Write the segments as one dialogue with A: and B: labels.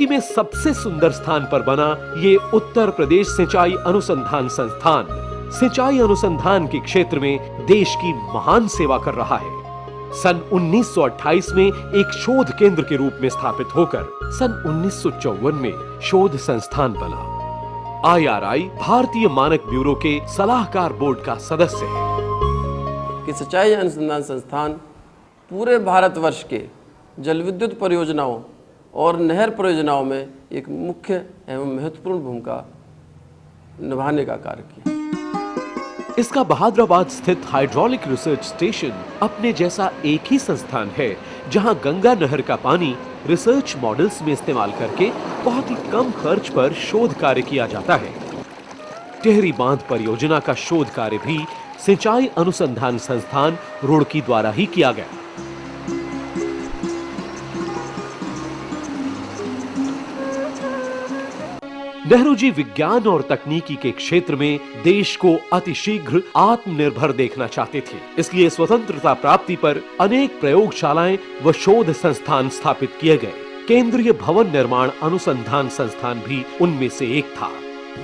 A: में सबसे सुंदर स्थान पर बना ये उत्तर प्रदेश सिंचाई अनुसंधान संस्थान सिंचाई अनुसंधान के क्षेत्र में देश की महान सेवा कर रहा है। सन 1928 में एक शोध केंद्र के रूप में स्थापित होकर सन 1954 में शोध संस्थान बना। IRI भारतीय मानक ब्यूरो के सलाहकार बोर्ड का सदस्य है।
B: कि सिंचाई अनुसंधान संस्थान पूरे भारतवर्ष के जल विद्युत परियोजनाओं और नहर परियोजनाओं में एक मुख्य एवं महत्वपूर्ण भूमिका निभाने का कार्य किया।
A: इसका बहादुराबाद स्थित हाइड्रोलिक रिसर्च स्टेशन अपने जैसा एक ही संस्थान है जहां गंगा नहर का पानी रिसर्च मॉडल्स में इस्तेमाल करके बहुत ही कम खर्च पर शोध कार्य किया जाता है। टिहरी बांध परियोजना का शोध कार्य भी सिंचाई अनुसंधान संस्थान रुड़की द्वारा ही किया गया। नेहरू जी विज्ञान और तकनीकी के क्षेत्र में देश को अतिशीघ्र आत्मनिर्भर देखना चाहते थे। इसलिए स्वतंत्रता प्राप्ति पर अनेक प्रयोगशालाएं व शोध संस्थान स्थापित किए गए। केंद्रीय भवन निर्माण अनुसंधान संस्थान भी उनमें से एक था।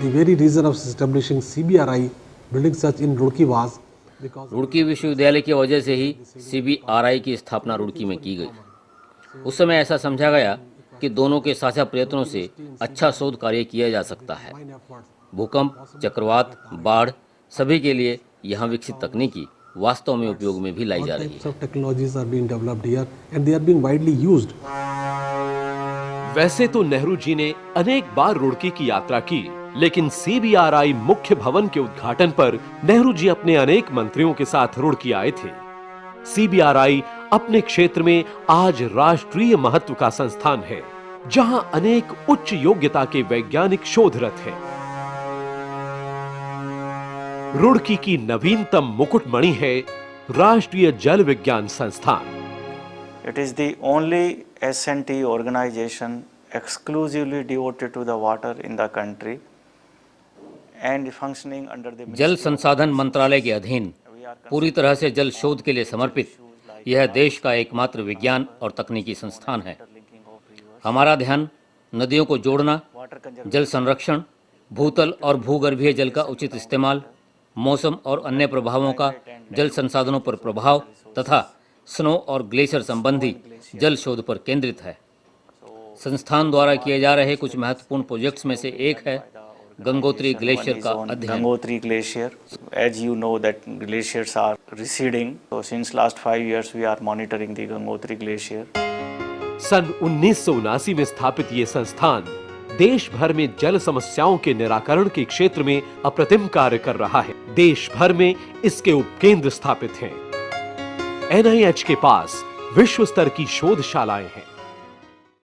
C: The very reason of establishing CBRI building such in Roorkee was because
D: Roorkee विश्वविद्यालय की वजह से ही CBRI की स्थापना रुड़की में की गई। उस समय ऐसा समझा गया कि दोनों के साझा प्रयत्नों से अच्छा शोध कार्य किया जा सकता है। भूकंप, चक्रवात, बाढ़ सभी के लिए यहाँ विकसित तकनीकी वास्तव में उपयोग में भी लाई जा रही है।
C: technologies are being developed here and they are being widely used.
A: वैसे तो नेहरू जी ने अनेक बार रुड़की की यात्रा की, लेकिन CBRI मुख्य भवन के उद्घाटन पर नेहरू जी अपने अनेक मंत्रियों के साथ रुड़की आए थे। CBRI अपने क्षेत्र में आज राष्ट्रीय महत्व का संस्थान है, जहां अनेक उच्च योग्यता के वैज्ञानिक शोधरत हैं। रुड़की की नवीनतम मुकुटमणि है राष्ट्रीय जल विज्ञान संस्थान।
E: It is the only S&T organization exclusively devoted to the water in the country and functioning under the
D: जल संसाधन मंत्रालय के अधीन पूरी तरह से जल शोध के लिए समर्पित यह देश का एकमात्र विज्ञान और तकनीकी संस्थान है। हमारा ध्यान नदियों को जोड़ना, जल संरक्षण, भूतल और भूगर्भीय जल का उचित इस्तेमाल, मौसम और अन्य प्रभावों का जल संसाधनों पर प्रभाव तथा स्नो और ग्लेशियर संबंधी जल शोध पर केंद्रित है। संस्थान द्वारा किए जा रहे कुछ महत्वपूर्ण प्रोजेक्ट्स में से एक है गंगोत्री ग्लेशियर का अध्ययन।
E: Gangotri Glacier, as you know that glaciers are receding. So since last 5 years we are monitoring the Gangotri Glacier.
A: सन 1979 में स्थापित ये संस्थान देश भर में जल समस्याओं के निराकरण के क्षेत्र में अप्रतिम कार्य कर रहा है। देश भर में इसके उपकेंद्र स्थापित हैं। NIH के पास विश्व स्तर की शोधशालाएं हैं।